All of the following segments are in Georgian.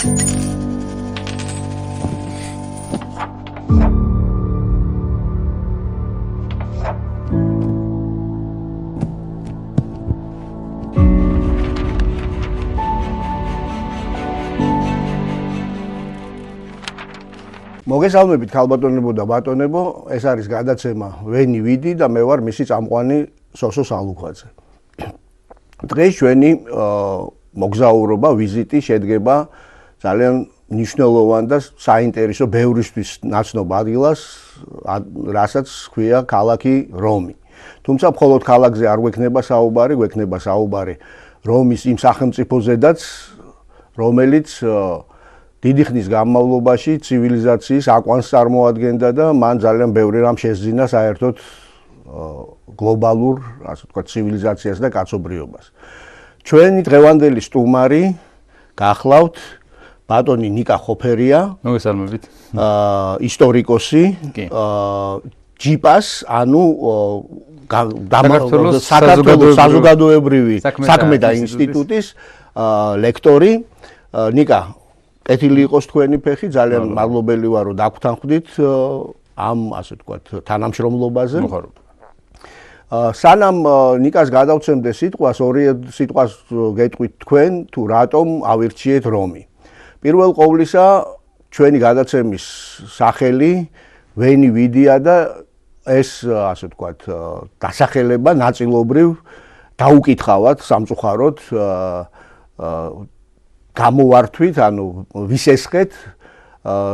მოგესალმებით ქალბატონებო და ბატონებო, ეს არის გადაცემა ვენი ვიდი და მე ვარ მისი წამყვანი სოსო სალუქვაძე. დღეს ჩვენი მოგზაურობა, ვიზიტი შედგება ძალიან მნიშვნელოვან და საინტერესო ბევრისთვის ნაცნობ ადგილას, რასაც ჰქვია ქალაქი რომი. თუმცა მხოლოდ ქალაქზე არ გვექნება საუბარი, გვექნება საუბარი რომის იმ სახელმწიფოზედაც, რომელიც დიდი ხნის განმავლობაში ცივილიზაციის აკვანს წარმოადგენდა და მან ძალიან ბევრი რამ შესძინა საერთოდ გლობალურ, ასე ვთქვათ, ცივილიზაციას და კაცობრიობას. ჩვენი დღევანდელი სტუმარი გახლავთ ბატონი ნიკა ხოფერია. მოგესალმებით. ისტორიკოსი, ჯიპას, ანუ საქართველოს საზოგადოებრივი საქმეთა ინსტიტუტის ლექტორი. ნიკა, კეთილი იყოს თქვენი ფეხი, ძალიან მადლობელი ვარ, რომ დაგვთანხმდით ამ, ასე ვთქვათ, თანამშრომლობაზე. სანამ ნიკას გადავცემდე სიტყვას, ორი სიტყვას გეტყვით თქვენ, თუ რატომ ავირჩიეთ რომი. პირველ ყოვლისა, ჩვენი გადაცემის სახელი ვენი ვიდია და ეს, ასე ვთქვათ, დასახელება ნაწილობრივ დაუკითხავად სამწუხაროდ გამოვართვით, ანუ ვისესხეთ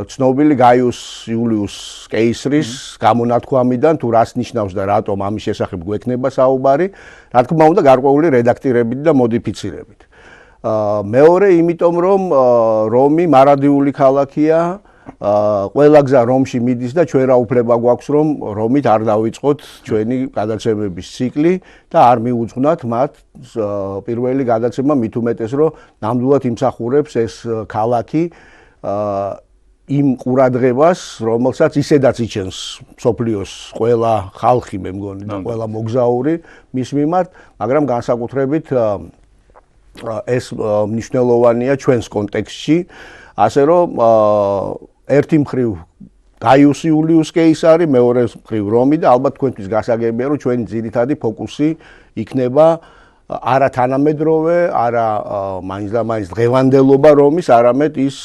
ცნობილი გაიუს იულიუს კეისრის გამონათქვამიდან, თუ რას ნიშნავს და რატომ ამის შესახებ გვექნება საუბარი, რა თქმა უნდა გარკვეული რედაქტირებით და მოდიფიცირებით. მეორე, იმიტომ რომ რომი მარადიული ქალაქია, ყველა გზა რომში მიდის და ჩვენ რა უფლება გვაქვს, რომ რომით არ დავიწყოთ ჩვენი გადაცემების ციკლი და არ მიუძღვნათ მათ პირველი გადაცემა, მით უმეტეს, რომ ნამდვილად იმსახურებს ეს ქალაქი იმ ყურადღებას, რომელსაც ისედაც იჩენს მსოფლიოს ყველა ხალხი, მე მგონი, და ყველა მოგზაური მის მიმართ, მაგრამ განსაკუთრებით ეს მნიშვნელოვანია ჩვენს კონტექსტში, ასე რომ ერთი მხრივ გაიუს იულიუს კეისარი, მეორე მხრივ რომი და ალბათ თქვენთვის გასაგებია, რომ ჩვენი ძირითადი ფოკუსი იქნება არა თანამედროვე, არა მაინც და მაინც დღევანდელობა რომის, არამედ ის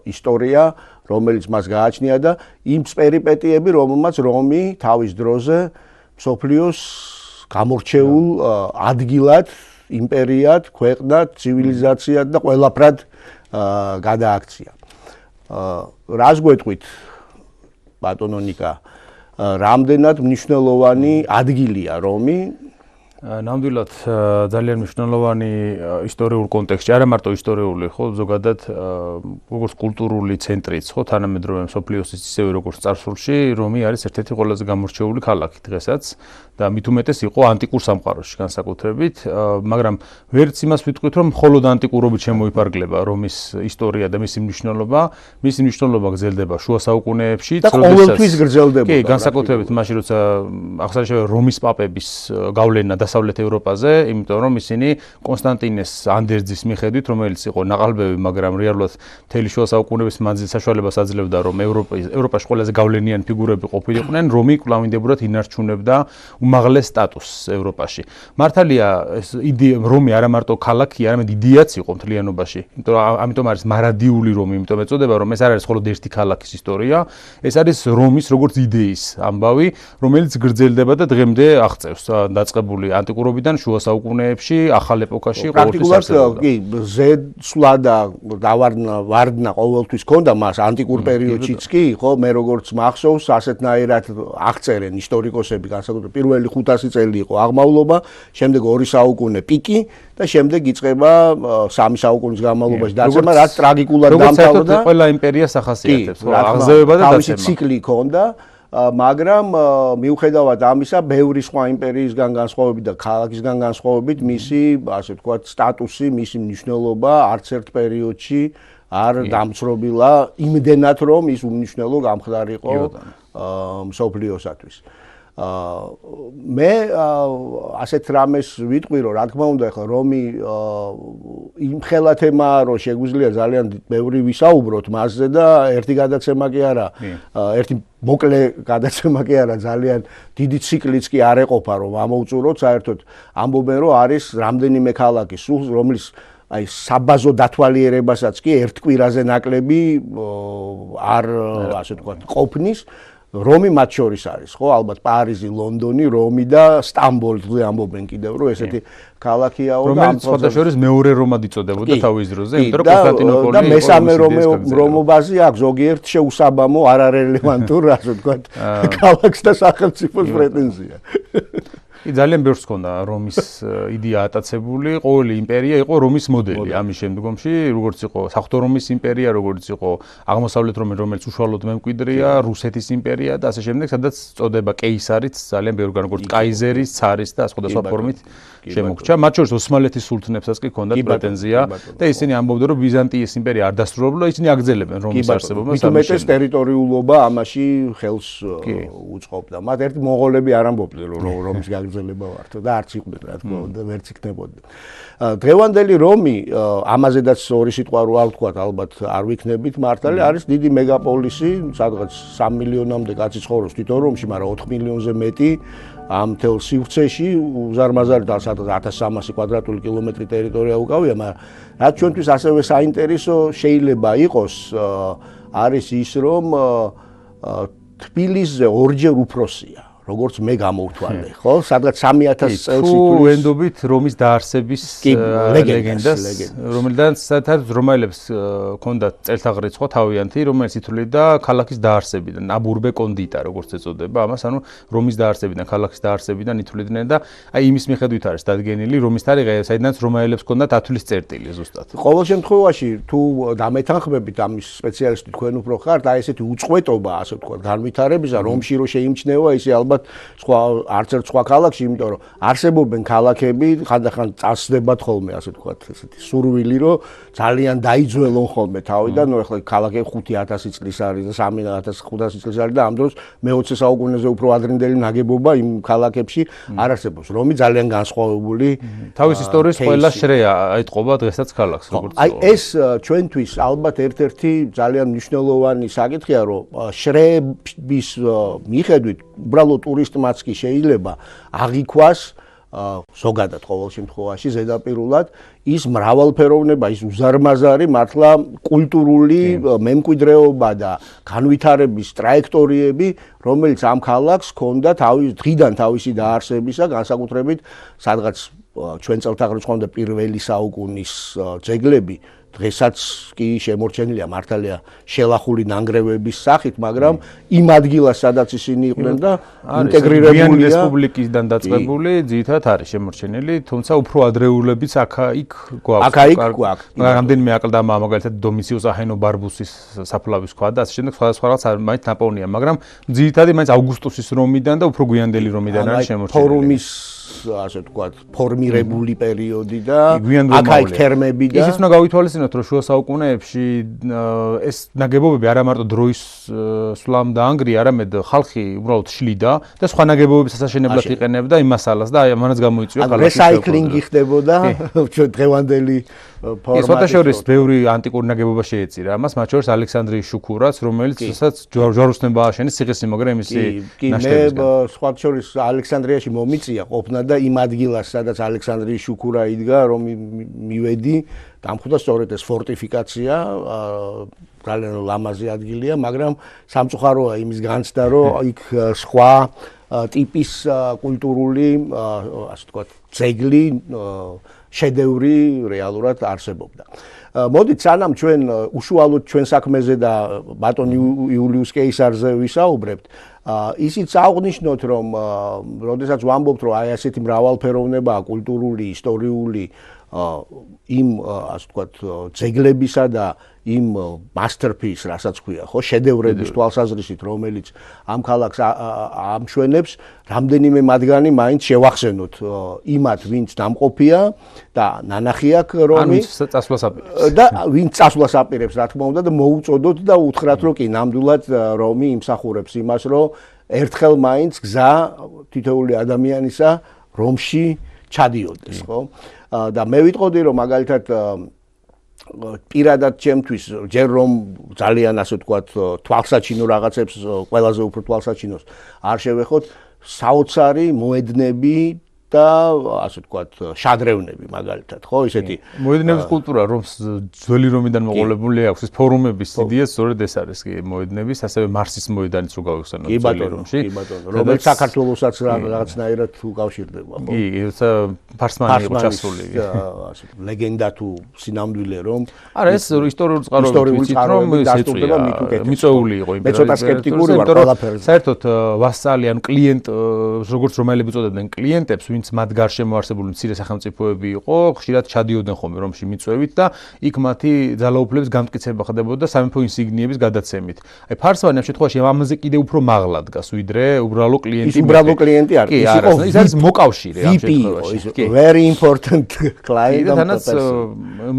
ისტორია, რომელიც მას გააჩნია და იმ პერიპეტიები, რომელმაც რომი თავის დროზე მსოფლიოს გამორჩეულ ადგილად, იმპერიად, ქვეყნად, ცივილიზაციად და ყველაფრად გადააქცია. რას გვეტყვით, ბატონო ნიკა, რამდენად მნიშვნელოვანი ადგილია რომი? ნამდვილად ძალიან მნიშვნელოვანი ისტორიულ კონტექსტში, არა მარტო ისტორიული, ხო, ზოგადად როგორც კულტურული ცენტრიც, ხო, თანამედროვე მსოფლიოსის ისევე როგორც წარსულში, რომი არის ერთ-ერთი ყველაზე გამორჩეული ქალაქი დღესაც და მით უმეტეს იყო ანტიკურ სამყაროში განსაკუთრებით, მაგრამ ვერც იმას ვიტყვით, რომ მხოლოდ ანტიკურობით შემოიფარგლება რომის ისტორია და მისი მნიშვნელობა, მისი მნიშვნელობა გრძელდება შუა საუკუნეებში, და ყოველთვის გრძელდება. კი, განსაკუთრებით მაშინ, როცა აღსანიშნავია რომის პაპების გავლენა დასავლეთ ევროპაზე, იმიტომ რომ ისინი კონსტანტინეს ანდერძის მიხედვით, რომელიც იყო ნაყალბები, მაგრამ რეალურად მთელი შუა საუკუნეების მანძილზე საშუალებას აძლევდა, რომ ევროპაში ყველაზე გავლენიანი ფიგურები ყოფილიყვნენ, რომი კვლავინდებურად ინარჩუნებდა უმაღლეს სტატუსს ევროპაში. მართალია, ეს რომი არა მარტო ქალაქი, არამედ იდეაც იყო მთლიანობაში. ამიტომ არის მარადიული რომი, იმიტომ ეწოდება, რომ ეს არ არის მხოლოდ ერთი ქალაქის ისტორია, ეს არის რომის როგორც იდეის ამბავი, რომელიც გრძელდება და დღემდე აღწევს დაწყებული ანტიკურობიდან შუა საუკუნეებში, ახალ ეპოქაში ყოველთვის არსებობდა. კი, ზეცვლა და ვარდნა ყოველთვის ჰქონდა მას ანტიკურ პერიოდშიც კი, ხო, მე როგორც მახსოვს, ასეთნაირად აღწერენ ისტორიკოსები, განსაკუთრებით პირველი 500 წელი იყო აღმავლობა, შემდეგ 2 საუკუნე პიკი და შემდეგ იწყება 3 საუკუნის განმავლობაში დაცემა, რაც ტრაგიკულად დამთავრდა. ყველა იმპერიას ახასიათებს, ხო, აღზევება და დაცემა. თავისი ციკლი ჰქონდა. მაგრამ მიუხედავად ამისა, ბევრი სხვა იმპერიისგან განსხვავებით და ქალაქისგან განსხვავებით, მისი, ასე ვთქვათ, სტატუსი, მისი მნიშვნელობა არც ერთ პერიოდში არ დამცრობილა იმდენად, რომ ის უმნიშვნელო გამხდარიყო მსოფლიოსათვის. მე ასეთ რამეს ვიტყვი, რომ რა თქმა უნდა, ახლა რომი იმ ხელათემაა, რომ შეგვიძლია ძალიან ბევრი ვისაუბროთ მასზე და ერთი გადაცემა კი არა, ერთი მოკლე გადაცემა კი არა, ძალიან დიდი ციკლიც კი არ ეყოფა, რომ ამოვწუროთ, საერთოდ ამბობენ, რომ არის რამდენიმე ქალაქი, რომლის აი საბაზო დათვალიერებასაც კი ერთ კვირაზე ნაკლები არ ასე ვთქვათ ყოფნის რომი მათ შორის არის, ხო, ალბათ პარიზი, ლონდონი, რომი და სტამბოლი ამბობენ კიდევ, რომ ესეთი ქალაქიაო და რომელიც სხვადასხვა მეორე რომად იწოდებოდა თავის დროზე, იმიტომ რომ კონსტანტინოპოლი და მესამე რომობაზი აქვს ზოგიერთ შეუსაბამო არარელევანტურ, ასე ვთქვათ, ქალაქს და სახელმწიფოს პრეტენზია. ძალიან ბევრს ჰქონდა რომის იდეა ატაცებული, ყოველი იმპერია იყო რომის მოდელი. ამის შემდგომში, როგორც იყო საღვთო რომის იმპერია, როგორც იყო აღმოსავლეთ რომი, რომელიც უშუალოდ მემკვიდრეა, რუსეთის იმპერია და ასე შემდეგ, სადაც წოდება კეისარიც ძალიან ბევრგან, როგორც კაიზერის, ცარის და სხვადასხვა ფორმით შემოგრჩა. მათ შორის ოსმალეთის სულთნებსაც კი ჰქონდათ პრეტენზია და ისინი ამბობდნენ, რომ ბიზანტიის იმპერია არ დასრულებულა, ისინი აგრძელებენ რომის არსებობას. მithumetes ტერიტორიულობა ამაში ხელს უწყობდა. მათ ერთი მონღოლები არ ამბობდნენ, რომ რომის გაგრძელება ვართო და არც იყვნენ, რა თქმა უნდა, ვერც იქნებოდნენ. დღევანდელი რომი, ამაზედაც ორი სიტყვა რო არ ვთქვათ, ალბათ არ ვიქნებით მართალი, არის დიდი მეგაპოლისი, სადღაც 3 მილიონამდე კაცი ცხოვრობს თვითონ რომში, მაგრამ 4 მილიონზე მეტი ამ თელ სივრცეში უზარმაზარი და სადღაც 1300 კვადრატული კილომეტრი ტერიტორია უკავია, მაგრამ რაც ჩვენთვის ასევე საინტერესო შეიძლება იყოს, არის ის, რომ თბილისზე ორჯერ უფროსია. როგორც მე გამოვთვალე, ხო? სადღაც 3000 წელს თუ ვენდობით რომის დაარსების ლეგენდას, რომელიდან საერთოდ რომაელებს ჰქონდათ წელთაღრიცხვა თავიანთი, რომელიც ითვლიდა ქალაქის დაარსებიდან, აბურბე კონდიტა, როგორც ეწოდება, ამას ანუ რომის დაარსებიდან, ქალაქის დაარსებიდან ითვლიდნენ და აი იმის მიხედვით არის დადგენილი რომის თარიღი, საიდანაც რომაელებს ჰქონდათ ათვლის წერტილი ზუსტად. ყოველ შემთხვევაში, თუ დამეთანხმებით ამის სპეციალისტი თქვენ უფრო ხართ, აი ესეთი უწყვეტობა, ასე ვთქვათ, განვითარებისა, რომში რო შეიმჩნევა, ისე ალბათ სხვა არც ერთ სხვა ქალაქში, იმიტომ რომ არსებობენ ქალაქები, ხანდახან წასდებათ ხოლმე, ასე ვთქვათ, ესეთი სურვილი, რომ ძალიან დაიძველონ ხოლმე თავიდან, ნუ ახლა ქალაქები 5000 წლის არის და 3500 წლის არის და ამ დროს მე-20 საუკუნეზე უფრო ადრინდელი ნაგებობა იმ ქალაქებში არ არსებობს. რომი ძალიან განსხვავებული თავის ისტორიის ყველა შრეა აიტყობა დღესაც ქალაქს, როგორც აი ეს ჩვენთვის ალბათ ერთ-ერთი ძალიან მნიშვნელოვანი საკითხია, რომ შრეების მიხედვით უბრალოდ ტურისტმაც კი შეიძლება აღიქვას ზოგადად ყოველ შემთხვევაში ზედაპირულად ის მრავალფეროვნება, ის უზარმაზარი მართლა კულტურული მემკვიდრეობა და განვითარების ტრაექტორიები, რომელიც ამ ქალაქს ჰქონდა დღიდან თავისი დაარსებისა, განსაკუთრებით სადღაც ჩვენ წელთაღრიცხვამდე პირველი საუკუნის ძეგლები დღესაც კი შემორჩენილია მართალია შელახული ნანგრევების სახით, მაგრამ იმ ადგილას სადაც ისინი იყვნენ და ინტეგრირებულია რესპუბლიკისგან დაწყებული, ძირითადად არის შემორჩენილი, თუმცა უფრო ადრეულებიც აქა-იქ გვაქვს. აქა-იქ გვაქვს. რამდენიმე აკლდამა, მაგალითად დომიციუს აჰენო ბარბუსის საფლავის ქვა და ასე შემდეგ სხვადასხვა რაღაც მაინც ნაპოვნია, მაგრამ ძირითადად მაინც ავგუსტუსის რომიდან და უფრო გვიანდელი რომიდან არის შემორჩენილი. ფორუმის ასე ვთქვათ, ფორმირებული პერიოდი და აქა-იქ თერმები და ისიც უნდა გავითვალისწინოთ, რომ შუა საუკუნეებში ეს ნაგებობები არა მარტო დროის სვლამ დაანგრია, არამედ ხალხი უბრალოდ შლიდა და სხვა ნაგებობების ასაშენებლად იყენებდა იმ მასალას და აი ამანაც გამოიწვია ქალაქის რესაიკლინგი ხდებოდა ჩვენ დღევანდელი ფორმატით. ეს შორის ბევრი ანტიკური ნაგებობა შეეწირა ამას, მათ შორის ალექსანდრიის შუქურაც, რომელიც ჯვაროსნებმა ააშენეს ციხესიმაგრე მისი ნაშთებისგან. მე სხვა შორის ალექსანდრიაში მომიწია ყოფნა და იმ ადგილას, სადაც ალექსანდრიის შუქურა იდგა, რომ მივედი, დამხვდა სწორედ ეს ფორტიფიკაცია, ძალიან ლამაზი ადგილია, მაგრამ სამწუხაროა იმის განცდა, რომ იქ სხვა ტიპის კულტურული, ასე ვთქვათ, ძეგლი, შედევრი რეალურად არსებობდა. მოდით სანამ ჩვენ უშუალოდ ჩვენ საქმეზე და ბატონ იულიუს კეისარზე ვისაუბრებთ, ისიც აღნიშნოთ, რომ როდესაც ვამბობთ, რომ აი ასეთი მრავალფეროვნებაა კულტურული, ისტორიული იმ ასე ვთქვათ ძეგლებისა და იმ masterpiece, რასაც ქვია, ხო, შედევრების თვალსაზრისით, რომელიც ამ ქალაქს ამშვენებს, რამდენიმე მათგანი მაინც შევახსენოთ იმათ, ვინც დამყოფია და ნანახი აქვს რომი, და ვინც წასვლას აპირებს, რა თქმა უნდა, და მოუწოდოთ და უთხრათ, რომ კი ნამდვილად რომი იმსახურებს იმას, რომ ერთხელ მაინც გზა თითოეული ადამიანისა რომში ჩადიოდეს, ხო? და მე ვიტყოდი რომ მაგალითად პირადად ჩემთვის ჯერ რომ ძალიან ასე ვთქვათ თვალსაჩინო რაღაცებს ყველაზე უფრო თვალსაჩინოს არ შევეხოთ საოცარი მოედნები და ასე ვთქვათ შადრევნები მაგალითად ხო ისეთი მოედნების კულტურა რომ ძველი რომიდან მოყოლებული აქვს ეს ფორუმების იდეა სწორედ ეს არის კი მოედნების ასევე მარსის მოედანიც რო გავიხსენოთ ძველი რომში კი ბატონო რომელიც საქართველოსაც რაღაცნაირად უკავშირდება ხო კი როცა ფარსმანი იყო ჩასული ასე ლეგენდა თუ სინამდვილე რომ არა ეს ისტორიული წყაროებით ვიცით რომ დასტურდება მით უკეთეს მიწვეული იყო მე ცოტა სკეპტიკური ვარ ყველაფერზე საერთოდ ვასალი ან კლიენტ როგორც რომაელები უწოდებდნენ კლიენტებს ვინც მათ გარშემო არსებული მცირე სახელმწიფოები იყო, ხშირად ჩადიოდნენ ხოლმე რომში მიწვევით და იქ მათი ძალაუფლების გამტკიცება ხდებოდა სამეფო ინსიგნიების გადაცემით. აი ფარსმანი ამ შემთხვევაში ამაზე კიდე უფრო მაღლა დგას, ვიდრე უბრალო კლიენტი. ის უბრალო კლიენტი არ ის იყო, ის არის მოკავშირე ამ შემთხვევაში. კი, very important client. თანაც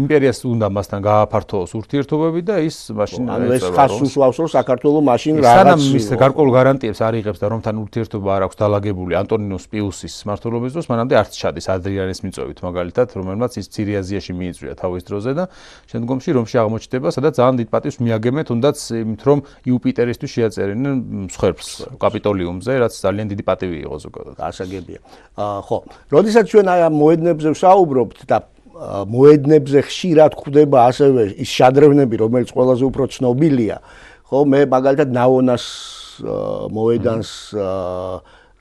იმპერიას უნდა მასთან გააფართოოს ურთიერთობები და ის მაშინ ეს ხას უსვავს რომ საქართველოს მაშინ რაღაც სანამ ის გარკვეულ გარანტიებს არ იღებს და რომთან ურთიერთობა არ აქვს დალაგებული ანტონინოს პიუსის მმართველობის დროს მანამდე არც ჩადის ადრიანის მიწვევით მაგალითად რომელმაც ის მცირე აზიაში მიიწვია თავის დროზე და შემდგომში რომში აღმოჩნდება სადაც ძალიან დიდ პატივს მიაგებენ თუნდაც იმით რომ იუპიტერისთვის შეაწერინენ მსხვერპლს კაპიტოლიუმზე რაც ძალიან დიდი პატივი იყო ზოგადად გასაგებია ხო როდესაც ჩვენ აი ამ მოედნებზე ვსაუბრობთ და მოედნებზე ხშირად გვხვდება ასევე ის შადრევნები რომელიც ყველაზე უფრო ცნობილია ხო მე მაგალითად ნაონას მოედანს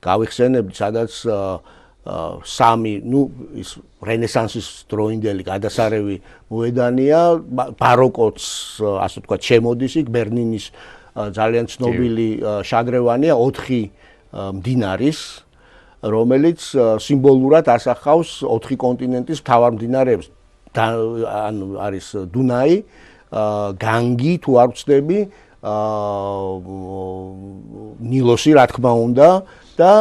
გავიხსენებთ სადაც სამი ის რენესანსის დროინდელი გადასარევი მოედანია ბაროკოც ასე ვთქვათ შემოდის იქ ბერლინის ძალიან ცნობილი შადრევანია 4 მდინარის რომელიც სიმბოლურად ასახავს 4 კონტინენტის მთავარ მდინარეებს ანუ არის დუნაი განგი თუ არ ვცდები ნილოსი რა თქმა უნდა და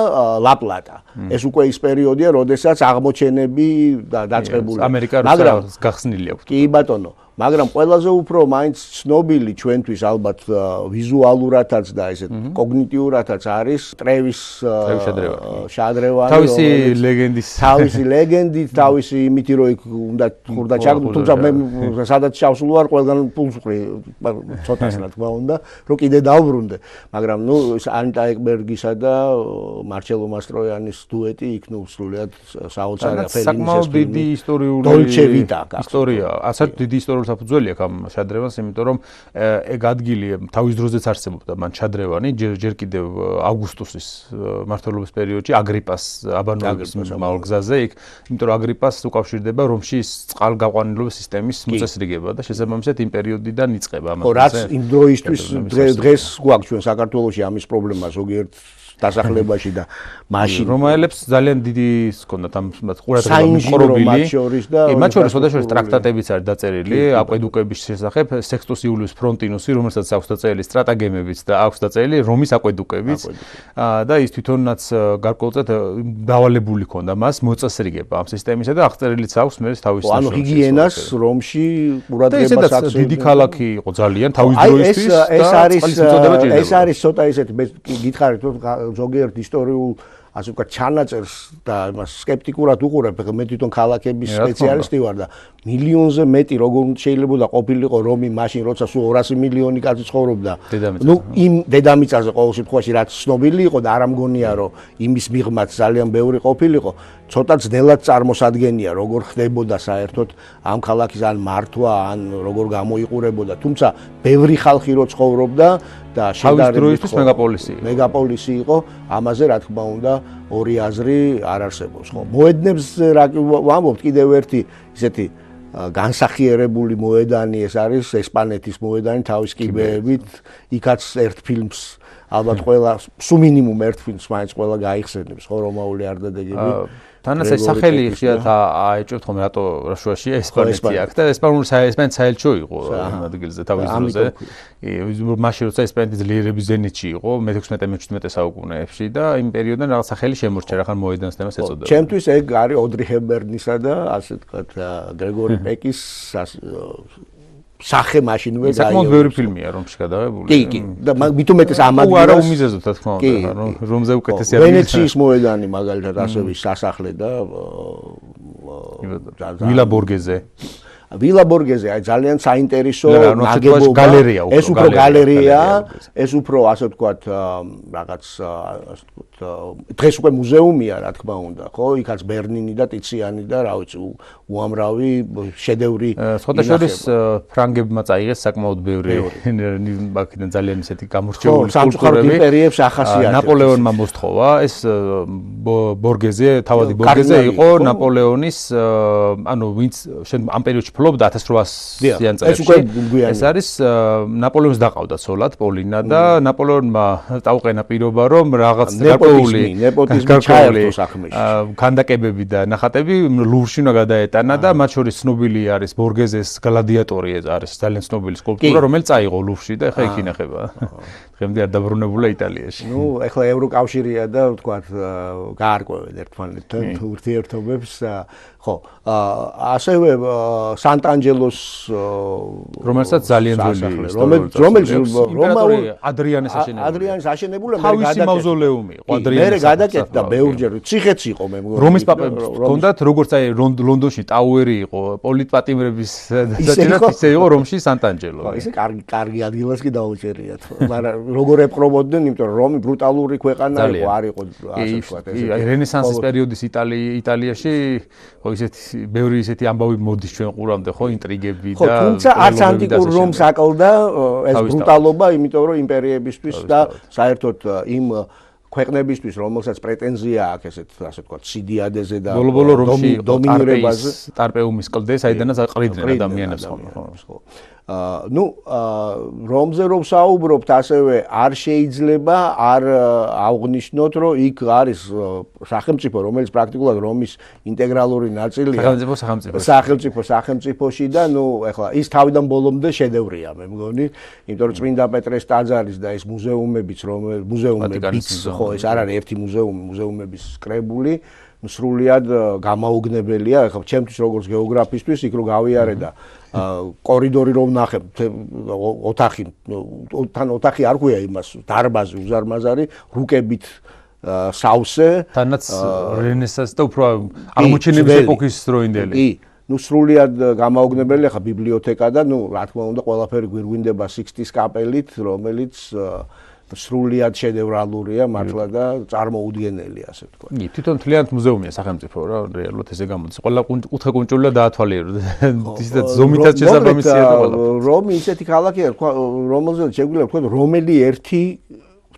ლა-პლატა. ეს უკვე ის პერიოდია, როდესაც აღმოჩენები დაწყებულია. მაგრამ გახსნილი აქვს. კი ბატონო, მაგრამ ყველაზე უფრო მაინც ცნობილი ჩვენთვის ალბათ ვიზუალურადაც და ესეთ კოგნიტიურადაც არის ტრევის შადრევანი. თავისი ლეგენდით, თავისი იმითი რომ იქ უნდა ხურდა ჩაგდო, თუმცა მე სადაც ჩავსულ ვარ, ყველგან პულს ვყრი ცოტას რა თქმა უნდა, რომ კიდე დავბრუნდე. მაგრამ ნუ ანიტა ეკბერგისა და მარჩელო მასტროიანის დუეტი იქ ნუ სრულიად საოცარი ფელინის საკმაოდ დიდი ისტორიული ისტორია, ასეთ დიდი ისტორიული საფუძველი აქვს ამ შადრევანს, იმიტომ რომ ეგ ადგილი თავის დროზეც არსებობდა მან შადრევანი, ჯერ კიდევ ავგუსტუსის მმართველობის პერიოდში აგრიპას აბანოების მაღალგზაზე იქ, იმიტომ რომ აგრიპას უკავშირდება რომში წყალგაყვანილობის სისტემის მოწესრიგება და შესაბამისად იმ პერიოდიდან იწყება ამაზე. ხო, რაც იმ დროისთვის დღეს გვაქვს ჩვენ საქართველოში ამის პრობლემა ზოგიერთ დასახლებაში და მაშინ რომაელებს ძალიან დიდი ჰქონდათ ამ ყურადღება მიყრობილი მათ შორის შესაძლოა ტრაქტატებიც არის დაწერილი აკვედუკების შესახებ სექსტუს იულიუს ფრონტინუსი რომელსაც აქვს დაწერილი სტრატაგემებიც და აქვს დაწერილი რომის აკვედუკებიც და ის თვითონაც გარკვეულწილად დავალებული ჰქონდა მას მოწესრიგება ამ სისტემისა და აღწერილიც აქვს მე თავის ანუ ჰიგიენას რომში ყურადღებას აქცევდა დიდი ქალაქი იყო ძალიან თავის დროისთვის და ეს არის ცოტა ისეთი მე გითხარით რომ ზოგიერთ ისტორიულ ასე ვთქვათ ჩანაწერს და იმას სკეპტიკურად უყურებ, მე თვითონ ქალაქების სპეციალისტი ვარ და მილიონზე მეტი როგორ შეიძლება ყოფილიყო რომი მაშინ როცა სულ 200 მილიონი კაცი ცხოვრობდა. ნუ იმ დედამიწაზე ყოველ შემთხვევაში რაც ცნობილი იყო და არ ამგონია რომ იმის მიღმაც ძალიან ბევრი ყოფილიყო, ცოტა ძნელად წარმოსადგენია როგორ ხდებოდა საერთოდ ამ ქალაქის ან მართვა ან როგორ გამოიყურებოდა, თუმცა ბევრი ხალხი რო ცხოვრობდა და შედარებით მეგაპოლისი იყო, ამაზე რა თქმა უნდა ორი აზრი არ არსებობს, ხო. მოედნებს რა ვამბობთ კიდევ ერთი ისეთი განსახიერებული მოედანი ეს არის ესპანეთის მოედანი თავის კიბეებით, იქაც ერთ ფილმს ალბათ ყველა სულ მინიმუმ ერთ ფილმს მაინც ყველა გაიხსენებს, ხო, რომაული არდადეგები. თანაც ეს სახელი ხშირად აეჭვებთ ხოლმე რატო რაშუაშია ესპანეთი აქ და ესპანური საელჩო იყო ამ ადგილზე თავის დროზე. მაშინ როცა ესპანეთი ძლიერების ზენიტში იყო მე-16-17 საუკუნეებში და იმ პერიოდიდან რაღაც სახელი შემორჩა რა ხან მოედანს თემას ეწოდება. ჩემთვის ეგ არის ოდრი ჰებერნისა და ასე ვთქვათ გრეგორი პეკის სახე მაშინვე საკმაოდ ბევრი ფილმია რომში გადაღებული. კი, და მით უმეტეს ამ ადგილას არა უმიზეზო თქმა უნდა, რომზე უკეთესი არის. ვენეციის მოედანი მაგალითად ასევე სასახლე და ვილა ბორგეზე. ვილა ბორგეზე აი ძალიან საინტერესო ნაგებობა გალერეა ეს უფრო გალერეა ეს უფრო ასე ვთქვათ რაღაც ასე ვთქვათ დღეს უკვე მუზეუმია რა თქმა უნდა ხო იქაც ბერნინი და ტიციანი და რა ვიცი უამრავი შედევრი სხვადასხვა ფრანგებმა წაიღეს საკმაოდ ბევრი აქედან ძალიან ისეთი გამორჩეული სამწუხაროდ იმპერიებს ახასიათებს ნაპოლეონმა მოსთხოვა ეს ბორგეზე თავადი ბორგეზე იყო ნაპოლეონის ანუ ვინც ამ პერიოდში ფლობდა 1800-იან წლებში. ეს არის ნაპოლეონს დაყავდა ცოლად პოლინა და ნაპოლეონმა დაუყენა პირობა რომ რაღაც ნეპოტიზმი ჩაერთო საქმეში. ქანდაკებები და ნახატები ლუვრში უნდა გადაეტანა და მათ შორის ცნობილი არის ბორგეზეს გლადიატორი არის ძალიან ცნობილი სკულპტურა რომელიც წაიღო ლუვრში და ეხა იქ ინახება. დღემდე არ დაბრუნებულა იტალიაში. ნუ ეხლა ევროკავშირია და ვთქვათ გაარკვევენ ერთმანეთთან ურთიერთობებს ხო ასევე სანტანჯელოს რომელსაც ძალიან ძველი რომელიც ადრიანეს აშენებული თავისი მავზოლეუმი იყო ადრიანეს მე გადაკეთდა ბევრჯერ ციხეც იყო მე მგონი რომის პაპებს ჰქონდათ როგორც აი ლონდონში ტაუერი იყო პოლიტპატიმრების საჭიროდ ისე იყო რომში სანტანჯელო ხო ისე კარგი ადგილას კი დაუჭერიათ მაგრამ როგორ ეპყრობოდნენ იმიტომ რომ რომი ბრუტალური ქვეყანა იყო არ იყო ასე ვთქვათ აი რენესანსის პერიოდის იტალიაში ხო ისეთი ბევრი ისეთი ამბავი მოდის ჩვენ ყურამდე ხო ინტრიგები და თუმცა არც ანტიკურ რომს აკლდა ეს ბრუტალობა იმიტომ რომ იმპერიებისთვის და საერთოდ იმ ქვეყნებისთვის რომელსაც პრეტენზია აქვს ესეთ ასე ვთქვათ სიდიადეზე და ბოლო-ბოლო რომში დომინირებაზე ტარპეუმის კლდე საიდანაც აყრიდნენ ადამიანებს ხო ნუ რომზე რომ საუბრობთ ასევე არ შეიძლება არ აღნიშნოთ რომ იქ არის სახელმწიფო რომელიც პრაქტიკულად რომის ინტეგრალური ნაწილია სახელმწიფოში და ნუ ეხლა ის თავიდან ბოლომდე შედევრია მე მგონი იმიტომ რომ წმინდა პეტრეს ტაძარის და ეს მუზეუმებიც მუზეუმებიც ხო ეს არ არის ერთი მუზეუმების კრებული სრულიად გამაუგნებელია ეხლა ჩემთვის როგორც გეოგრაფისტვის იქ რო გავიარე და კორიდორი რომ ნახე ოთახი არ ქვია იმას დარბაზი უზარმაზარი რუკებით სავსე თანაც რენესანსის და უფრო აღმოჩენების ეპოქის დროინდელი კი ნუ სრულიად გამაუგნებელი ახლა ბიბლიოთეკა და ნუ რა თქმა უნდა ყველაფერი გვირგვინდება სიქსტის კაპელით რომელიც სრულიად შედევრალურია მართლა და წარმოუდგენელი ასე ვთქვათ. კი, თვითონ თლიანად მუზეუმია სახელმწიფო რა, რეალურად ესე გამოდის. ყველა კუთხე კუნჭულა დაათვალიერო. ისედაც ზომითაც შესაბამისია და ყველა. რომი ისეთი ქალაქია, რომელზეც შეგვიძლია ვთქვათ, რომელი ერთი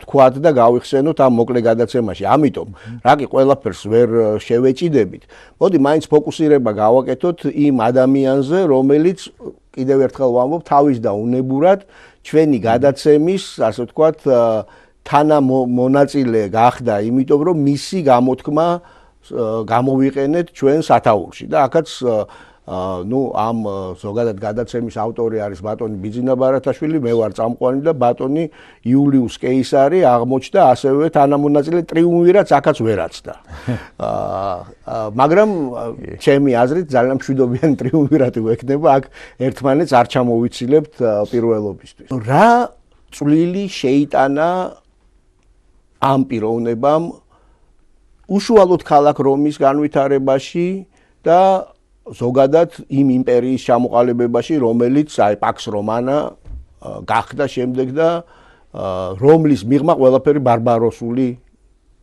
ვთქვათ და გავიხსენოთ ამ მოკლე გადაცემაში. ამიტომ, რაკი ყველაფერს ვერ შევეჭიდებით. მოდი მაინც ფოკუსირება გავაკეთოთ იმ ადამიანზე, რომელიც კიდევ ერთხელ ვამბობ, თავის და უნებურად ჩვენი გადაცემის, ასე ვთქვათ, თანამონაწილე გახდა, იმიტომ რომ მისი გამოთქმა გამოვიყენეთ ჩვენ სათაურში და აქაც ნუ ამ ზოგადად გადაცემის ავტორი არის ბატონი ბიძინა ბარათაშვილი, მე ვარ წამყვანი და ბატონი იულიუს კეისარი აღმოჩნდა ასევე თანამონაწილე ტრიუმვირაც აქაც ვერაცდა. მაგრამ ჩემი აზრით ძალიან მშვიდობიანი ტრიუმვირატი ვექნება აქ ერთმანეთს არ ჩამოვიცილებთ პირველობისთვის. რა წვლილი შეიტანა ამ პიროვნებამ უშუალოდ ქალაქ რომის განვითარებაში და ზოგადად იმ იმპერიის ჩამოყალიბებაში, რომელიც აი პაქს რომანა გახდა შემდეგ და რომლის მიღმა ყველაფერი ბარბაროსული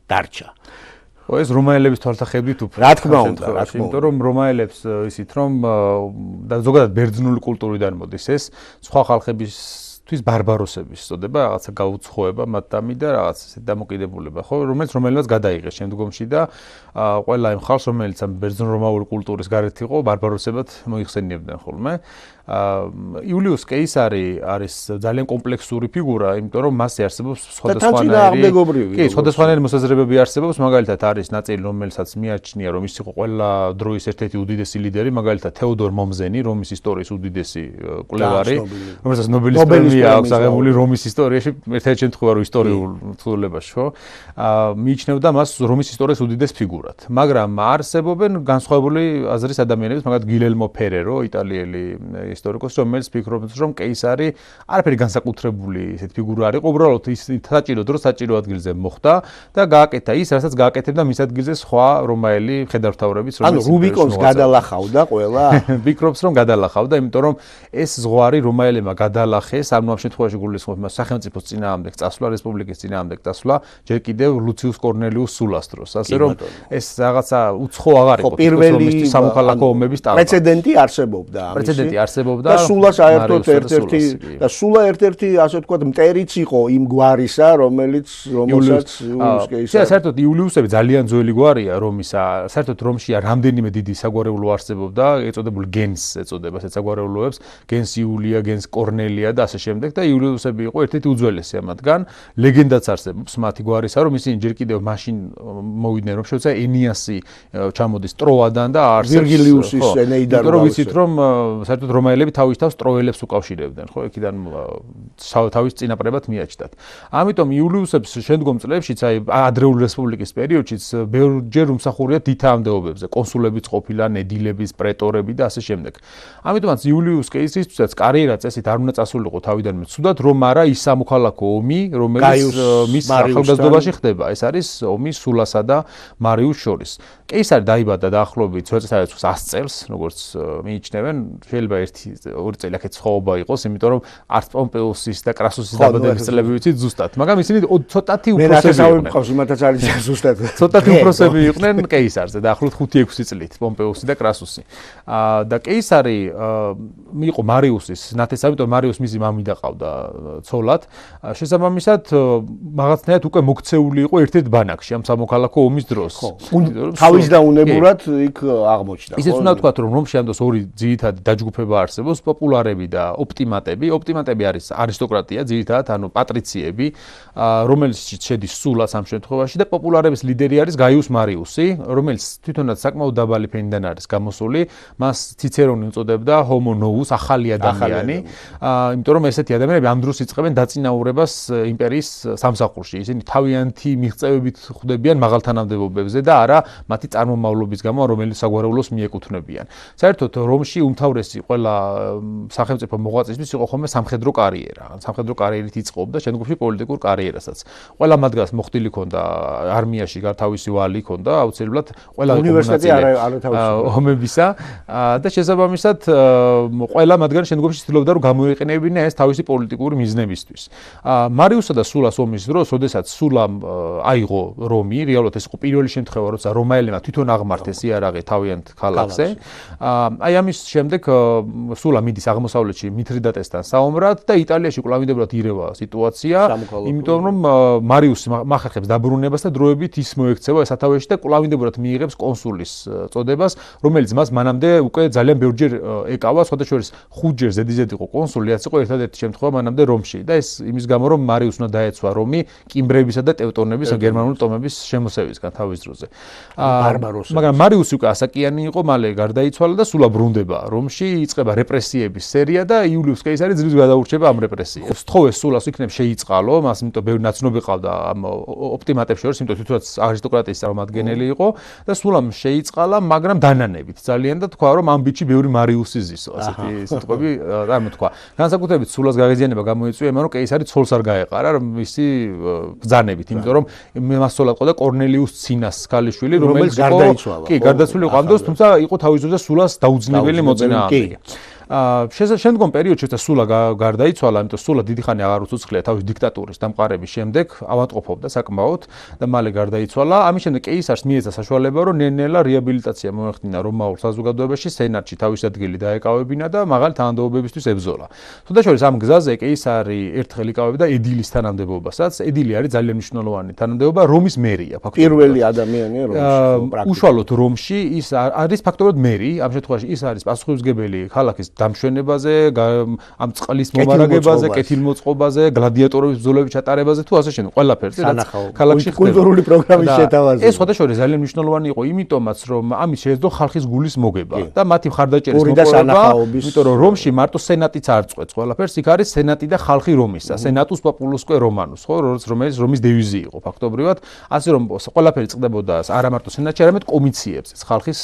დარჩა. ეს რომაელების თვალსაჩინით უფრო. რა თქმა უნდა, იმიტომ რომ რომაელებს ისიც რომ და ზოგადად ბერძნული კულტურიდან მოდის ეს სხვა ხალხებისთვის ბარბაროსების წოდება, რაღაცა გაუცხოება მათთამი და რაღაც ესეთი დამოკიდებულება, ხო, რომელიც რომელმაც გადაიღეს შემდგომში და ყველა იმ ხალხს, რომელიც ამ ბერძნულ-რომაული კულტურის გარეთ იყო, ბარბაროსებად მოიხსენიებდნენ ხოლმე. იულიუს კეისარი არის ძალიან კომპლექსური ფიგურა, იმიტომ რომ მასზე არსებობს სხვადასხვანაირი მოსაზრებები არსებობს, მაგალითად არის ნაწილი, რომელსაც მიაჩნია, რომ ის იყო ყველა დროის ერთ-ერთი უდიდესი ლიდერი, მაგალითად თეოდორ მომზენი, რომის ისტორიის უდიდესი კვლევარი, რომელსაც ნობელის პოზიცია აქვს აღებული რომის ისტორიაში, ერთ-ერთი შემთხვევა რო ისტორიულ ცვლილებაში, ხო? მიიჩნევდა მას რომის ისტორიის უდიდეს ფიგურად. მაგრამ არსებობენ განსხვავებული აზრის ადამიანები, მაგალითად გილელმო ფერერო, იტალიელი ისტორიკოსი, რომელიც ფიქრობს, რომ კეისარი არაფერი განსაკუთრებული ესეთ ფიგურა არ იყო, უბრალოდ ის საჭირო დროს საჭირო ადგილზე მოხვდა და გააკეთა ის, რასაც გააკეთებდა მის ადგილზე სხვა რომაელი მხედართმთავრებიც, ანუ რუბიკონს გადალახავდა ყველა? ფიქრობს, რომ გადალახავდა, იმიტომ რომ ეს ზღვარი რომაელებმა გადალახეს, ანუ ამ შემთხვევაში გულისხმობ სახელმწიფოს წინააღმდეგ წასვლა, რესპუბლიკის წინააღმდეგ წასვლა, ჯერ კიდევ ლუციუს კორნელიუს სულას დროს. ასე რომ ეს რაღაცა უცხო აღარ იყო, პირველი სამოქალაქო ომების ტალღა. პრეცედენტი არსებობდა ამისი. პრეცედენტი არსებობდა. და სულას აერთოთ ერთ-ერთი და სულა ერთ-ერთი ასე ვთქვათ მტერიც იყო იმ გვარისა, რომელსაც იულიუს კეისარი. საერთოდ იულიუსები ძალიან ძველი გვარია რომისა. საერთოდ რომში რამდენიმე დიდი საგვარეულო არსებობდა, ეწოდებული gens ეწოდება ეს საგვარეულოებს, gens იულია, gens კორნელია და ასე შემდეგ და იულიუსები იყო ერთ-ერთი უძველესი ამათგან. ლეგენდაც არსებობს მათი გვარისა, რომ ისინი ჯერ კიდევ მაშინ მოვიდნენ, რომ შეუძლია ენიასი ჩამოდის ტროადან და არსებს ვირგილიუსის ენეიდან. იმიტომ რომ ვიცით, რომ საერთოდ რომაელები თავის თავს ტროელებს უკავშირებდნენ, ხო, იქიდან თავის წინაპრებად მიაჩნდათ. ამიტომ იულიუსებს შემდგომ წლებშიც, აი ადრეული რესპუბლიკის პერიოდშიც ბევრჯერ უმსახურია დიდთამამდებობებზე, კონსულებიც ყოფილან, ედილების, პრეტორები და ასე შემდეგ. ამიტომაც იულიუს კეისრისთვისაც კარიერა წესით არ უნდა წასულიყო თავიდანვე ცუდად, რომ არა ის სამოქალაქო ომი, რომელიც მის ახალგაზრდობაში ხდება. ეს არის ომი სულასა და მარიუს შორის. კეისარი დაიბადა დაახლოებით 100 წელს, როგორც მიიჩნევენ, შეიძლება 1-2 წელი აქეთ ცხოვრება იყოს, იმიტომ რომ არც პომპეუსის და კრასუსის დაბადების წლები ვიცით ზუსტად, მაგრამ ისინი ცოტათი უფროსები იყვნენ. მე მყავს იმათაც არის ზუსტად. ცოტათი უფროსები იყვნენ კეისარზე, დაახლოებით 5-6 წლით, პომპეუსი და კრასუსი. და კეისარი იყო მარიუსის ნათესავი, იმიტომ მარიუს მისი მამიდა ყავდა ცოლად. შესაბამისად, რაღაცნაირად უკვე მოქცეული იყო ერთ-ერთ ბანაკში ამ სამოქალაქო ომის დროს. თავის დაუნებურად იქ აღმოჩნდა. ისიც უნდა ვთქვათ, რომ რომში ამ დროს ორი ძირითადი დაჯგუფება არსებობს, პოპულარები და ოპტიმატები. ოპტიმატები არის არისტოკრატია, ძირითადად, ანუ პატრიციები, რომელიც შედის სულას ამ შემთხვევაში და პოპულარების ლიდერი არის გაიუს მარიუსი, რომელიც თვითონაც საკმაოდ დაბალი ფენიდან არის გამოსული. მას ციცერონი უწოდებდა homo novus, ახალი ადამიანი, იმიტომ რომ ესეთი ადამიანები ამ დროს იწყებენ დაწინაურებას იმპერიის სამსახურში. ისინი თავიანთი მიღწევებით ხვდებიან მაღალ თანამდებობებზე და არა მათი წარმომავლობის გამო, რომელიც საგვარეულოს მიეკუთვნებიან. საერთოდ რომში უმთავრესი ყველა სახელმწიფო მოღვაწისთვის იყო ხოლმე სამხედრო კარიერა. სამხედრო კარიერით იწყობდა შემდგომში პოლიტიკურ კარიერასაც. ყველა მათგანს მოხდილი ჰქონდა არმიაში თავისი ვალი ჰქონდა, აუცილებლად ყველა უნივერსიტეტი არ თავისი ომებისა და შესაბამისად ყველა მათგანი შემდგომში ცდილობდა რომ გამოიყენებინა ეს თავისი პოლიტიკური მიზნებისთვის. მარიუსა და სულას ომის დროს, ოდესაც სულამ აიღო რომი, რეალურად ეს იყო პირველი შემთხვევა, როცა რომაელებმა თვითონ აღმართეს იარაღი თავიანთ ქალაქზე. აი ამის შემდეგ სულა მიდის აღმოსავლეთში მითრიდატესთან საომრად და იტალიაში კვლავინდებურად ირევა სიტუაცია, იმიტომ რომ მარიუსი მახერხებს დაბრუნებას და დროებით ის მოექცევა სათავეში და კვლავინდებურად მიიღებს კონსულის წოდებას, რომელიც მას მანამდე უკვე ძალიან ბევრჯერ ეკავა, სხვადასხვა 5 ჯერ ზედიზედ იყო კონსული, რაც იყო ერთადერთი შემთხვევა მანამდე რომში და ეს იმის გამო რომ მარიუს უნდა დაეცვა რომი კიმბრებისა და ტევტონების გერმანული ტომების შემოსევისგან თავის დროზე. მაგრამ მარიუსი უკვე ასაკიანი იყო, მალე გარდაიცვალა და სულა ბრუნდება რომში, იწყება რეპრესიების სერია და იულიუს კეისარი ძლივს გადაურჩება ამ რეპრესიებს. თხოვეს სულას იქნებ შეიწყალო, მას იმიტომ ბევრი ნაცნობი ყავდა ამ ოპტიმატებს შორის, იმიტომ თვითონაც არისტოკრატიის წარმომადგენელი იყო და სულამ შეიწყალა, მაგრამ დანანებით ძალიან და თქვა რომ ამ ბიჭი ბევრი მარიუსი ზისო, ასეთი სიტყვები ამოთქვა. განსაკუთრებით სულას გაღიზიანება გამოიწვია იმან, რომ კეისარი ცოლს არ გაეყარა მისი ბრძანებით, იმიტომ რომ მას ცოლად ყოდა კორნელიუს ცინას ქალიშვილი, რომელიც გარდაიცვალა. კი, გარდაცვლილი იყო ამ დროს, თუმცა იყო თავის დროზე სულას დაუძინებელი მოწინააღმდეგე. შემდგომ პერიოდში და სულა გარდაიცვალა, იმიტომ სულა დიდი ხანი აღარ უცოცხლია თავის დიქტატურის დამყარების შემდეგ, ავადმყოფობდა საკმაოდ და მალე გარდაიცვალა. ამის შემდეგ კეისარს მიეცა საშუალება, რომ ნელ-ნელა რეაბილიტაცია მოეხდინა რომაულ საზოგადოებაში, სენატში თავის ადგილი დაეკავებინა და მაღალი თანამდებობებისთვის ებრძოლა. თუნდაც ამ გზაზე კეისარი ერთხელ იკავებდა ედილის თანამდებობასაც. ედილი არის ძალიან მნიშვნელოვანი თანამდებობა, რომის მერია ფაქტობრივად. პირველი ადამიანია რომში. უშუალოდ რომში ის არის ფაქტობრივად მერი, ამ შემთხვევაში ის არის პასუხისმგებელი ქალაქის დამშვენებაზე, ამ წყლის მომარაგებაზე, კეთილმოწყობაზე, გლადიატორების ბრძოლების ჩატარებაზე თუ ასე შემდეგ, ყველაფერზე რაც ქალაქში ხდება. კულტურული პროგრამის შეთავაზება. ეს სხვადასხვა ძალიან მნიშვნელოვანი იყო, იმიტომაც რომ ამის შეეძლო ხალხის გულის მოგება და მათი მხარდაჭერის მოპოვება, იმიტომ რომ რომში მარტო სენატიც არ წყვეტს ყველაფერს, იქ არის სენატი და ხალხი რომისა, სენატუს პოპულუსკე რომანუს, ხო, რომელიც რომის დევიზი იყო ფაქტობრივად, ასე რომ ყველაფერი წყდებოდა არა მარტო სენატში, არამედ კომიციებზე, ხალხის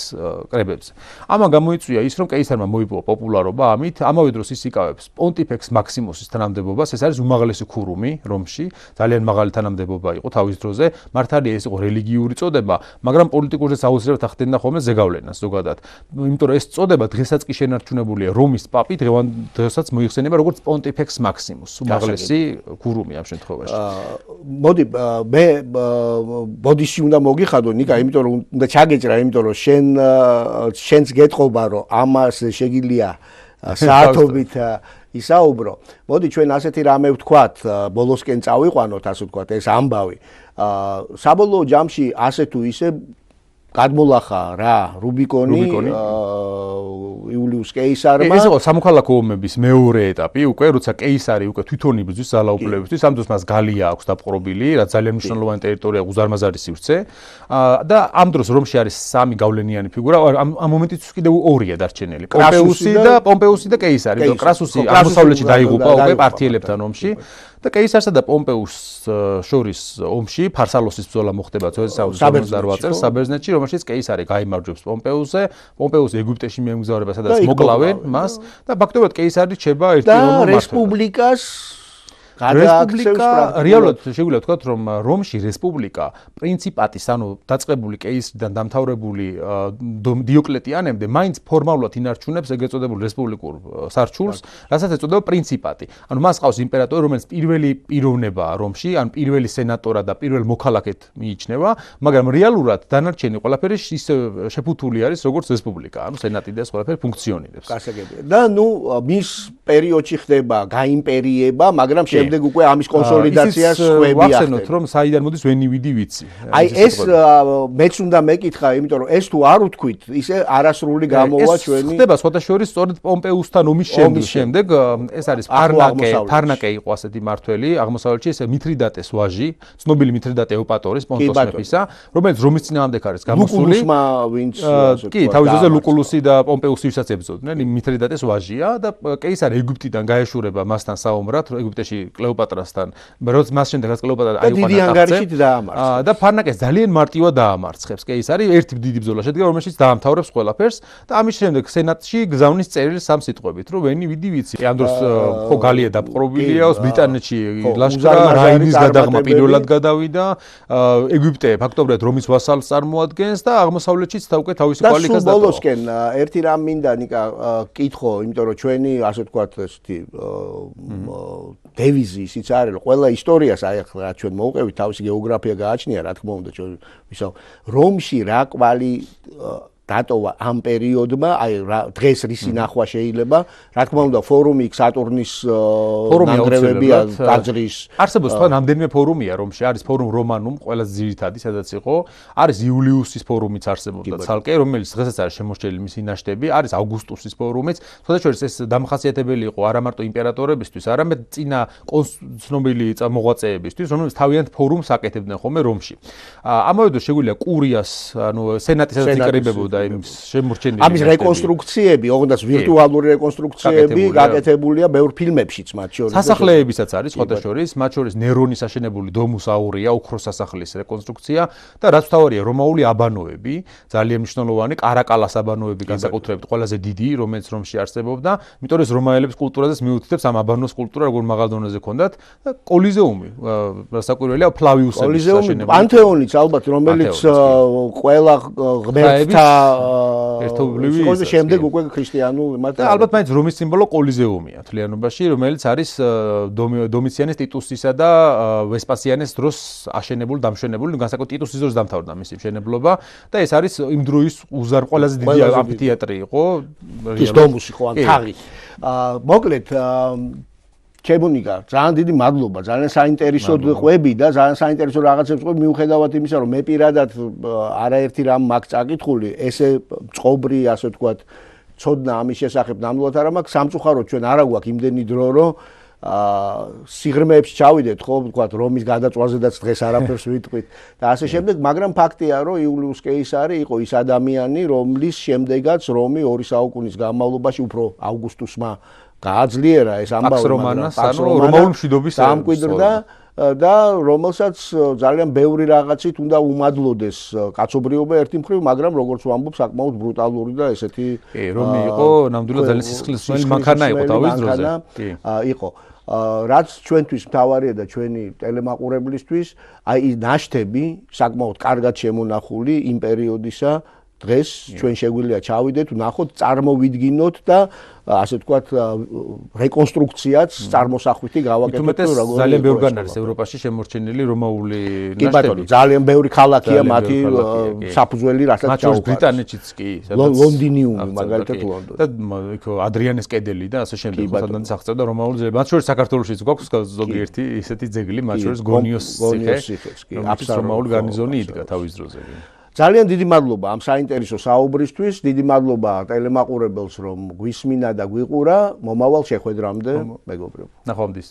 კრებებზე. ამან გამოიწვია ის, რომ კეისარმა მოიპოვა პოპულარობა ამით, ამავე დროს ის იკავებს პონტიფექს მაქსიმუსის თანამდებობას, ეს არის უმაღლესი ქურუმი რომში, ძალიან მაღალი თანამდებობა იყო თავის დროზე, მართალია ეს იყო რელიგიური წოდება, მაგრამ პოლიტიკურზეც აუცილებლად ახდენდა ხოლმე ზეგავლენას ზოგადად. იმიტომ რომ ეს წოდება დღესაც კი შენარჩუნებულია რომის პაპი დღესაც მოიხსენება როგორც პონტიფექს მაქსიმუს, უმაღლესი ქურუმი ამ შემთხვევაში. მოდი მე ბოდიში უნდა მოგიხადო ნიკა, იმიტომ რომ უნდა ჩაგეჭრა, იმიტომ რომ შენს გეტყობა რომ ამას შეგიძლია საათობით ისაუბრო. მოდი ჩვენ ასეთი რამე ვთქვათ, ბოლოსკენ წავიყვანოთ, ასე ვთქვათ, ეს ამბავი. საბოლოო ჯამში ასე თუ ისე გადმოლახა რა რუბიკონი იულიუს კეისარმა. ეს იყო სამოქალაქო ომების მეორე ეტაპი, უკვე როცა კეისარი უკვე თვითონ იბრძვის ძალაუფლებისთვის, ამ დროს მას გალია აქვს დაპყრობილი, რაც ძალიან მნიშვნელოვანი ტერიტორია უზარმაზარი სივრცე. და ამ დროს რომში არის სამი გავლენიანი ფიგურა, ამ მომენტიც კიდევ ორია დარჩენილი. პომპეუსი და კეისარი. კრასუსი აღმოსავლეთში დაიღუპა უკვე პარტიელებთან ომში. და კეისარსა და პომპეუსს შორის ომში ფარსალოსის ბრძოლა მოხდება 2068 წელს საბერძნეთში, რომელშიც კეისარი გაიმარჯვებს პომპეუსზე, პომპეუსი ეგვიპტეში მიემგზავრება, სადაც მოკლავენ მას და ფაქტობრივად კეისარი რჩება ერთი ორმო რესპუბლიკას რესპუბლიკა რეალურად შეგვიძლია ვთქვათ, რომ რომში რესპუბლიკა პრინციპატის, ანუ დაწყებული კეისრიდან დამთავრებული დიოკლეტიანემდე მაინც ფორმალურად ინარჩუნებს ეგრეთ წოდებულ რესპუბლიკურ სარჩულს, რასაც ეწოდება პრინციპატი. ანუ მას ყავს იმპერატორი, რომელიც პირველი პიროვნებაა რომში, ან პირველი სენატორად და პირველ მოქალაქედ მიიჩნევა, მაგრამ რეალურად დანარჩენი ყველაფერი ისე შეფუთული არის, როგორც რესპუბლიკა, ანუ სენატი და ყველაფერი ფუნქციონირებს. გასაგებია. და ნუ მის პერიოდში ხდება გაიმპერიება, მაგრამ შემდეგ უკვე ამის კონსოლიდაციას ხვევი ახდენს. ვახსენოთ, რომ საიდან მოდის ვენივიდი ვიცი. აი ეს მეც უნდა მეკითხა, იმიტომ რომ ეს თუ არ უთქვით, ისე არასრული გამოვა ჩვენი. ეს ხდება სხვადასხვა სწორედ პომპეუსთან ომის შემდეგ, ეს არის ფარნაკე იყო ასეთი მართველი, აღმოსავლეთში ეს მითრიდატეს ვაჟი, ცნობილი მითრიდატე ეოპატორის პონტოს მეფისა, რომელიც რომის წინააღმდეგ არის გამოსული. ლუკულუსმა ვინც კი, თავის ძროზე ლუკულუსი და პომპეუსი ვისაც ებრძოდნენ, მითრიდატეს ვაჟია და კეისარი ეგვიპტიდან გაეშურება მასთან საომრად, ეგვიპტეში კლეოპატრასთან, როცა მას შემდეგ რაც კლეოპატრა აიყვანა ტახტზე და ფარნაკეს ძალიან მარტივად დაამარცხებს კეისარი, ერთი დიდი ბრძოლა შედგება, რომელშიც დაამთავრებს ყველაფერს და ამის შემდეგ სენატში გზავნის წერილს სამ სიტყვებით, რომ ვენივიდი ვიცი. ამ დროს ხო გალია დაპყრობილია, ბრიტანეთში ლაშქრა რაინის გადაღმა პირველად გადავიდა, ეგვიპტე ფაქტობრივად რომის ვასალს წარმოადგენს და აღმოსავლეთშიც უკვე თავისი კვალიფიკაციას და ბოლოსკენ ერთი რამ მინდა ნიკა კითხო, იმიტომ რომ ჩვენი ასე ვთქვათ ესეთი დევიზი ისიც არის, რომ ყველა ისტორიას აი ახლა ჩვენ მოვყევით, თავისი გეოგრაფია გააჩნია, რა თქმა უნდა, ჩვენ ვისაუბრებთ რომში რა კვალი დატოვა ამ პერიოდმა, აი დღეს რისი ნახვა შეიძლება, რა თქმა უნდა, ფორუმი სატურნის ნანგრევებია ტაძრის. არსებობს თქვა რამდენიმე ფორუმია რომში, არის ფორუმ რომანუმ, ყველაზე ძირითადი, სადაც იყო, არის იულიუსის ფორუმიც არსებობდა ცალკე, რომელიც დღესაც არის შემორჩენილი მისი ნაშთები, არის ავგუსტუსის ფორუმიც, სხვადასხვა ეს დამახასიათებელი იყო არა მარტო იმპერატორებისთვის, არამედ წინა ცნობილი მოღვაწეებისთვის, რომლებიც თავიანთ ფორუმს აკეთებდნენ ხოლმე რომში. ამავე დროს შეგვიძლია კურიას, ანუ სენატისაც იკრიბებოდა იმის შემორჩენილი. ამის რეკონსტრუქციები, ოღონდ ვირტუალური რეკონსტრუქციები გაკეთებულია ბევრ ფილმებშიც, მათ შორის. სასახლეებიცაც არის სხვადასხვა, მათ შორის ნერონის აშენებული დომუს აურია, ოქროს სასახლის რეკონსტრუქცია და რაც თავარია რომაული აბანოები, ძალიან მნიშვნელოვანი კარაკალას აბანოები განსაკუთრებით ყველაზე დიდი, რომელიც რომში არსებობდა, იმიტომ რომ რომაელების კულტურაზეც მიუთითებს ამ აბანოს კულტურა როგორ მაღალ დონეზე ჰქონდათ და კოლიზეუმი, რასაკვირველია ფლავიუსების აშენებული. პანთეონიც ალბათ, რომელიც ყველა ღმერთთა ერთობლივი ის შემდეგ უკვე ქრისტიანულ მათ და ალბათ მაინც რომის სიმბოლო კოლიზეუმია თლიანობაში, რომელიც არის დომიციანეს ტიტუსისა და ვესპასიანეს დროს აშენებული, დამშვენებული, განსაკუთრებით ტიტუსის დროს დამთავრდა მისი მშენებლობა და ეს არის იმ დროის ყველაზე დიდი ამფითეატრი იყო, ის დომუსი ხო ან თაღი. მოკლედ ჩემონიკა, ძალიან დიდი მადლობა, ძალიან საინტერესო ყვები და ძალიან საინტერესო რაღაცებს ყვები მიუხედავად იმისა, რომ მე პირადად არაერთი რამ მაქვს წაკითხული, ესე წყობრი, ასე ვთქვათ, ცოდნა ამის შესახებ ნამდვილად არ მაქვს. სამწუხაროდ ჩვენ არ აგვაქვს იმდენი დრო, რომ სიღრმეებში ჩავიდეთ, ხო, ვთქვათ, რომის გადაწვაზედაც დღეს არაფერს ვიტყვით და ასე შემდეგ, მაგრამ ფაქტია, რომ იულიუს კეისარი იყო ის ადამიანი, რომლის შემდეგაც რომი 2 საუკუნის განმავლობაში უფრო აუგუსტუსმა გააძლიერა ეს ამბავი, რომაული მშვიდობის დამკვიდრდა და რომელსაც ძალიან ბევრი რაღაცით უნდა უმადლოდეს კაცობრიობა ერთი მხრივ, მაგრამ როგორც ვამბობ, საკმაოდ ბრუტალური და ესეთი რომი იყო, ნამდვილად ძალიან სისხლისმღერი მანქანა იყო თავის დროზე. იყო რაც ჩვენთვის მთავარია და ჩვენი ტელემაყურებლისთვის, აი ის ნაშთები საკმაოდ კარგად შემონახული იმ პერიოდისა, დღეს ჩვენ შეგვიძლია ჩავიდეთ, ვნახოთ, წარმოვიდგინოთ და ასე ვთქვათ, რეკონსტრუქციაც წარმოსახვითი გავაკეთოთ, როგორ ძალიან ბევრგან არის ევროპაში შემორჩენილი რომაული ნაშთები. კი ბატონო, ძალიან ბევრი ქალაქია მათი საფუძველი, რასაც ჩაუყარეს. მათ ბრიტანეთშიც კი, ლონდინიუმი, მაგალითად ლონდონი. და იქ ადრიანეს კედელი და ასე შემდეგ, სადაც აღწევდა რომაული ძეგლი. მათ შორის საქართველოშიც გვაქვს ზოგიერთი ისეთი ძეგლი, მათ შორის გონიოს ციხე, რომაული გარნიზონი იდგა თავის დროზე. ძალიან დიდი მადლობა ამ საინტერესო საუბრისთვის, დიდი მადლობა ტელემაყურებელს, რომ გვისმინა და გვიყურა. მომავალ შეხვედრამდე, მეგობრებო. ნახვამდის.